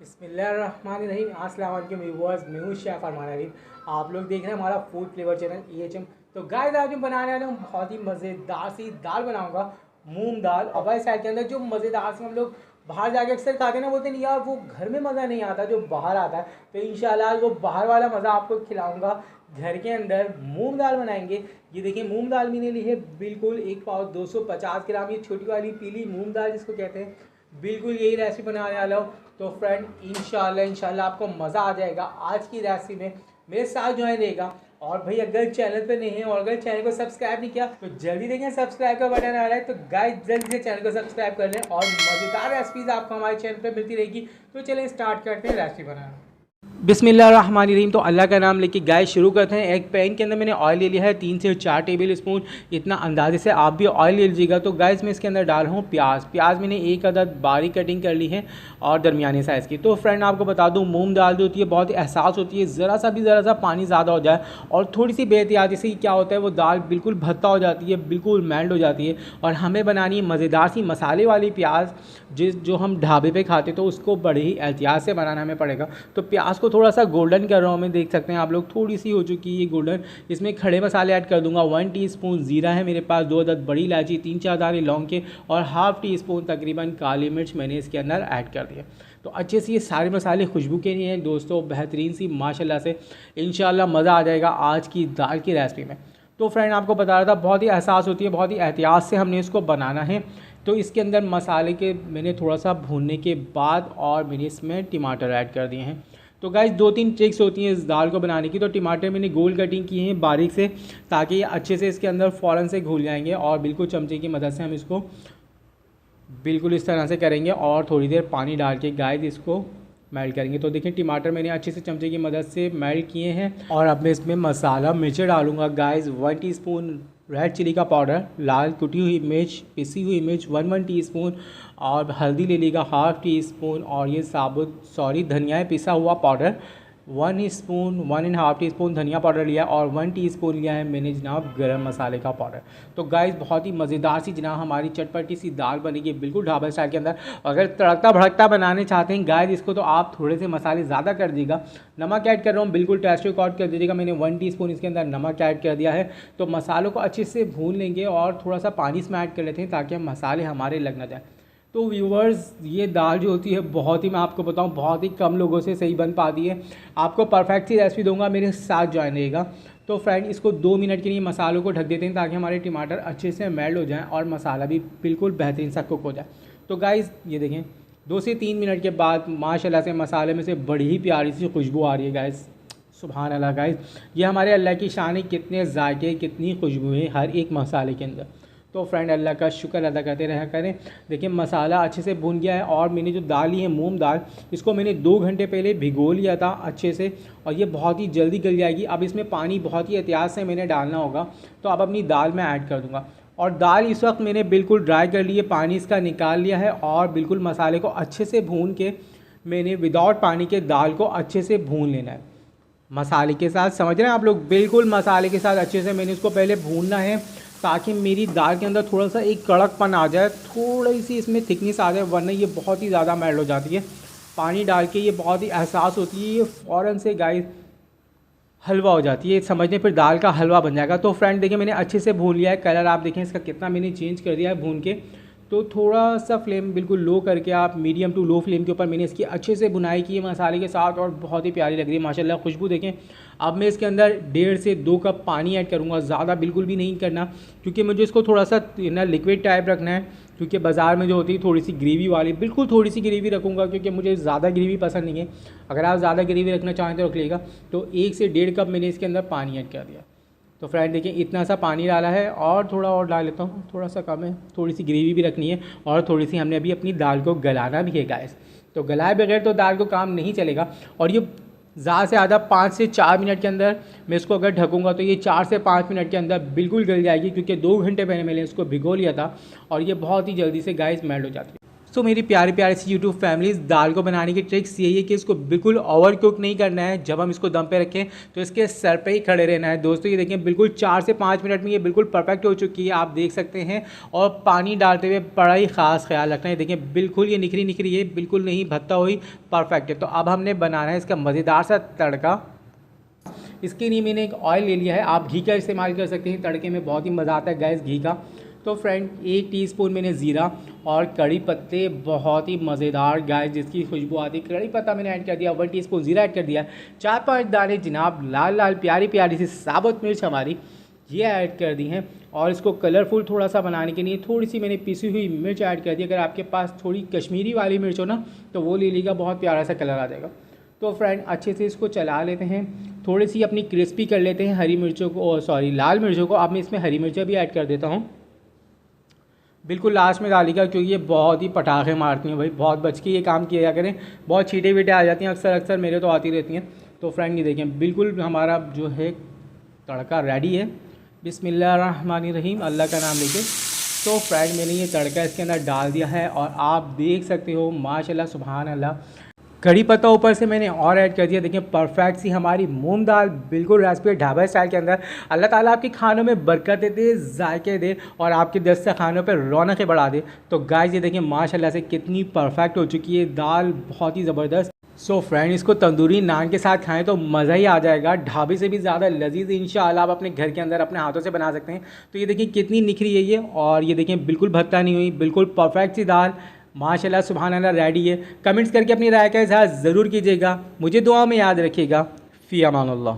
बिस्मिल्लाहिर्रहमानिर्रहीम। अस्सलाम वालेकुम व्यूअर्स, मैं हूँ शेफ अरमान अली। आप लोग देख रहे हैं हमारा फूड फ्लेवर चैनल EHM। तो गाइस आज मैं बनाने वाला हूँ बहुत ही मज़ेदार सी दाल बनाऊँगा, मूंग दाल। और भाई साइड के अंदर जो मज़ेदार सी हम लोग बाहर जाके अक्सर खाते हैं ना, बोलते नहीं यार वो घर में मज़ा नहीं आता जो बाहर आता है। तो इंशाल्लाह वो बाहर वाला मज़ा आपको खिलाऊँगा। घर के अंदर मूंग दाल बनाएंगे। ये देखिए मूंग दाल मैंने ली है बिल्कुल 1 पाव 250 ग्राम, ये छोटी वाली पीली मूंग दाल जिसको कहते हैं। बिल्कुल यही रेसिपी बनाने वाला हूँ। तो फ्रेंड इंशाल्लाह आपको मज़ा आ जाएगा आज की रेसिपी में। मेरे साथ ज्वाइन रहेगा। और भाई अगर चैनल पे नहीं है और अगर चैनल को सब्सक्राइब नहीं किया तो जल्दी देखें, सब्सक्राइब का बटन आ रहा है। तो गाइस जल्दी से चैनल को सब्सक्राइब कर लें और मज़ेदार रेसिपीज़ आपको हमारे चैनल पे मिलती रहेगी। तो चलें स्टार्ट करते हैं रेसिपी बनाना। बिस्मिल्लाहिर्रहमानिर्रहीम। तो अल्लाह का नाम लेके गाइस शुरू करते हैं। एक पैन के अंदर मैंने ऑयल ले लिया है 3 से 4 टेबल स्पून, इतना अंदाजे से आप भी ऑयल ले लीजिएगा। तो गाइस मैं इसके अंदर डाल रहा हूँ प्याज मैंने एक अदद बारीक कटिंग कर ली है और दरमियाने साइज़ की। तो फ्रेंड आपको बता दूँ मूंग दाल जो होती है बहुत ही एहसास होती है, ज़रा सा पानी ज़्यादा हो जाए और थोड़ी सी बेहतियाती से क्या होता है वो दाल बिल्कुल भत्ता हो जाती है, बिल्कुल मेल्ट हो जाती है। और हमें बनानी है मज़ेदार सी मसाले वाली प्याज, जो हम ढाबे पे खाते तो उसको बड़े ही एहतियात से बनाना हमें पड़ेगा। तो प्याज को थोड़ा सा गोल्डन कर रहा हूँ मैं, देख सकते हैं आप लोग थोड़ी सी हो चुकी है ये गोल्डन। इसमें खड़े मसाले ऐड कर दूंगा। 1 टीस्पून ज़ीरा है मेरे पास, 2 अदद बड़ी इलायची, 3-4 दाने लौंग के और ½ टीस्पून तकरीबन काली मिर्च मैंने इसके अंदर ऐड कर दिया। तो अच्छे से ये सारे मसाले खुशबू के लिए हैं दोस्तों, बेहतरीन सी माशाल्लाह से। इंशाल्लाह मज़ा आ जाएगा आज की दाल की रेसिपी में। तो फ्रेंड आपको बता रहा था बहुत ही एहसास होती है, बहुत ही एहतियात से हमने इसको बनाना है। तो इसके अंदर मसाले के मैंने थोड़ा सा भूनने के बाद और मैंने इसमें टमाटर ऐड कर दिए हैं। तो गाइस 2-3 ट्रिक्स होती हैं इस दाल को बनाने की। तो टमाटर मैंने गोल कटिंग की हैं बारीक से, ताकि ये अच्छे से इसके अंदर फ़ौरन से घुल जाएंगे। और बिल्कुल चमचे की मदद से हम इसको बिल्कुल इस तरह से करेंगे और थोड़ी देर पानी डाल के गाइस इसको मेल्ट करेंगे। तो देखिए टमाटर मैंने अच्छे से चमचे की मदद से मेल्ट किए हैं। और अब मैं इसमें मसाला मिर्च डालूँगा गाइस। 1 टीस्पून रेड चिली का पाउडर, लाल कुटी हुई मिर्च, पिसी हुई मिर्च 1 टीस्पून और हल्दी ले लीजिएगा ½ टीस्पून। और ये धनिया पिसा हुआ पाउडर 1 स्पून, 1½ टीस्पून धनिया पाउडर लिया है और 1 टीस्पून लिया है मैंने जनाब गरम मसाले का पाउडर। तो गाइस बहुत ही मज़ेदार सी जनाब हमारी चटपटी सी दाल बनेगी बिल्कुल ढाबा स्टाइल के अंदर। अगर तड़कता भड़कता बनाने चाहते हैं गाइस इसको, तो आप थोड़े से मसाले ज़्यादा कर दीजिएगा। नमक ऐड कर रहा हूँ बिल्कुल टेस्ट अकॉर्ड कर दीजिएगा। मैंने 1 टीस्पून इसके अंदर नमक ऐड कर दिया है। तो मसालों को अच्छे से भून लेंगे और थोड़ा सा पानी इसमें ऐड कर लेते हैं ताकि मसाले हमारे लग ना जाए। तो व्यूवर्स ये दाल जो होती है बहुत ही, मैं आपको बताऊं, बहुत ही कम लोगों से सही बन पाती है। आपको परफेक्ट सी रेसिपी दूंगा, मेरे साथ ज्वाइन रहेगा। तो फ्रेंड इसको 2 मिनट के लिए मसालों को ढक देते हैं ताकि हमारे टमाटर अच्छे से मेल्ट हो जाएं और मसाला भी बिल्कुल बेहतरीन सा कुक हो जाए। तो गाइस ये देखें 2 से 3 मिनट के बाद माशाल्लाह से मसाले में से बड़ी ही प्यारी सी खुशबू आ रही है गाइस। सुभान अल्लाह गाइस, ये हमारे अल्लाह की शान है, कितने जायके कितनी खुशबू है हर एक मसाले के अंदर। तो फ्रेंड अल्लाह का शुक्र अदा करते रहा करें। देखिए मसाला अच्छे से भून गया है और मैंने जो दाल ली है मूंग दाल, इसको मैंने 2 घंटे पहले भिगो लिया था अच्छे से और ये बहुत ही जल्दी गल जाएगी। अब इसमें पानी बहुत ही एहतियात से मैंने डालना होगा। तो अब अपनी दाल में ऐड कर दूँगा। और दाल इस वक्त मैंने बिल्कुल ड्राई कर ली है, पानी इसका निकाल लिया है और बिल्कुल मसाले को अच्छे से भून के मैंने विदाउट पानी के दाल को अच्छे से भून लेना है मसाले के साथ। समझ रहे हैं आप लोग, बिल्कुल मसाले के साथ अच्छे से मैंने इसको पहले भूनना है ताकि मेरी दाल के अंदर थोड़ा सा एक कड़कपन आ जाए, थोड़ी सी इसमें थिकनेस आ जाए, वरना ये बहुत ही ज़्यादा मेल्ट हो जाती है। पानी डाल के ये बहुत ही एहसास होती है, ये फ़ौरन से गाइस हलवा हो जाती है, समझने फिर दाल का हलवा बन जाएगा। तो फ्रेंड देखिए मैंने अच्छे से भून लिया है। कलर आप देखें इसका कितना मैंने चेंज कर दिया है भून के। तो थोड़ा सा फ्लेम बिल्कुल लो करके आप मीडियम टू लो फ्लेम के ऊपर मैंने इसकी अच्छे से भुनाई की है मसाले के साथ और बहुत ही प्यारी लग रही है माशाल्लाह खुशबू देखें। अब मैं इसके अंदर 1.5 से 2 कप पानी ऐड करूँगा, ज़्यादा बिल्कुल भी नहीं करना क्योंकि मुझे इसको थोड़ा सा ना लिक्विड टाइप रखना है। क्योंकि बाज़ार में जो होती है थोड़ी सी ग्रेवी वाली, बिल्कुल थोड़ी सी ग्रेवी रखूँगा क्योंकि मुझे ज़्यादा ग्रेवी पसंद नहीं है। अगर आप ज़्यादा ग्रेवी रखना चाहें तो रख लेगा। तो 1 से 1.5 कप मैंने इसके अंदर पानी ऐड कर दिया। तो फ्रेंड देखिए इतना सा पानी डाला है और थोड़ा और डाल लेता हूँ, थोड़ा सा कम है, थोड़ी सी ग्रेवी भी रखनी है और थोड़ी सी हमने अभी अपनी दाल को गलाना भी है गाइस। तो गलाए बगैर तो दाल को काम नहीं चलेगा। और ये ज़्यादा से ज़्यादा 5 से 4 मिनट के अंदर मैं इसको अगर ढकूँगा तो ये 4 से 5 मिनट के अंदर बिल्कुल गल जाएगी क्योंकि 2 घंटे पहले मैंने इसको भिगो लिया था और ये बहुत ही जल्दी से गाइस मेल्ट हो जाती है। तो मेरी प्यारी प्यारी सी यूट्यूब फैमिलीज़, दाल को बनाने की ट्रिक्स यही है कि इसको बिल्कुल ओवर कुक नहीं करना है। जब हम इसको दम पे रखें तो इसके सर पे ही खड़े रहना है। दोस्तों ये देखें बिल्कुल 4 से 5 मिनट में ये बिल्कुल परफेक्ट हो चुकी है, आप देख सकते हैं। और पानी डालते हुए बड़ा ही ख़ास ख्याल रखना है। देखें बिल्कुल ये निखरी निखरी है, बिल्कुल नहीं भत्ता हुई, परफेक्ट है। तो अब हमने बनाना है इसका मज़ेदार सा तड़का। इसके लिए मैंने एक ऑयल ले लिया है, आप घी का इस्तेमाल कर सकते हैं, तड़के में बहुत ही मज़ा आता है गैस घी का। तो फ्रेंड 1 टीस्पून मैंने ज़ीरा और कड़ी पत्ते, बहुत ही मज़ेदार गाइस जिसकी खुशबू आती है, कड़ी पत्ता मैंने ऐड कर दिया। 1 टीस्पून ज़ीरा ऐड कर दिया। 4-5 दाने जनाब लाल लाल प्यारी प्यारी सी साबुत मिर्च हमारी ये ऐड कर दी हैं। और इसको कलरफुल थोड़ा सा बनाने के लिए थोड़ी सी मैंने पिसी हुई मिर्च ऐड कर दी। अगर आपके पास थोड़ी कश्मीरी वाली मिर्च हो ना तो वो ले लीजिएगा, बहुत प्यारा सा कलर आ जाएगा। तो फ्रेंड अच्छे से इसको चला लेते हैं, थोड़ी सी अपनी क्रिस्पी कर लेते हैं हरी मिर्चों को, सॉरी लाल मिर्चों को। अब मैं इसमें हरी मिर्चें भी ऐड कर देता हूँ, बिल्कुल लास्ट में डालिएगा क्योंकि ये बहुत ही पटाखे मारती हैं भाई, बहुत बच के ये काम किया करें, बहुत छींटे वीटे आ जाती हैं अक्सर मेरे तो आती रहती हैं। तो फ्रेंड ये देखें बिल्कुल हमारा जो है तड़का रेडी है। बिस्मिल्लाहिर्रहमानिर्रहीम, अल्लाह का नाम लेके। तो फ्रेंड मैंने ये तड़का इसके अंदर डाल दिया है और आप देख सकते हो माशाल्लाह सुभान अल्लाह, कड़ी पत्ता ऊपर से मैंने और ऐड कर दिया। देखिए परफेक्ट सी हमारी मूंग दाल बिल्कुल रेसिपी ढाबा स्टाइल के अंदर। अल्लाह ताला आपके खानों में बरकत दे, जायके दे और आपके दस्तरखानों पर रौनकें बढ़ा दे। तो गाइस ये देखिए माशाल्लाह से कितनी परफेक्ट हो चुकी है दाल, बहुत ही ज़बरदस्त। सो फ्रेंड इसको तंदूरी नान के साथ खाएं तो मज़ा ही आ जाएगा, ढाबे से भी ज़्यादा लजीज इंशाल्लाह आप अपने घर के अंदर अपने हाथों से बना सकते हैं। तो ये देखिए कितनी निखरी है ये, और ये देखिए बिल्कुल भत्ता नहीं हुई, बिल्कुल परफेक्ट सी दाल माशाल्लाह सुभान अल्लाह रेडी है। कमेंट्स करके अपनी राय का इज़हार ज़रूर कीजिएगा, मुझे दुआ में याद रखिएगा। फ़ी अमान अल्लाह।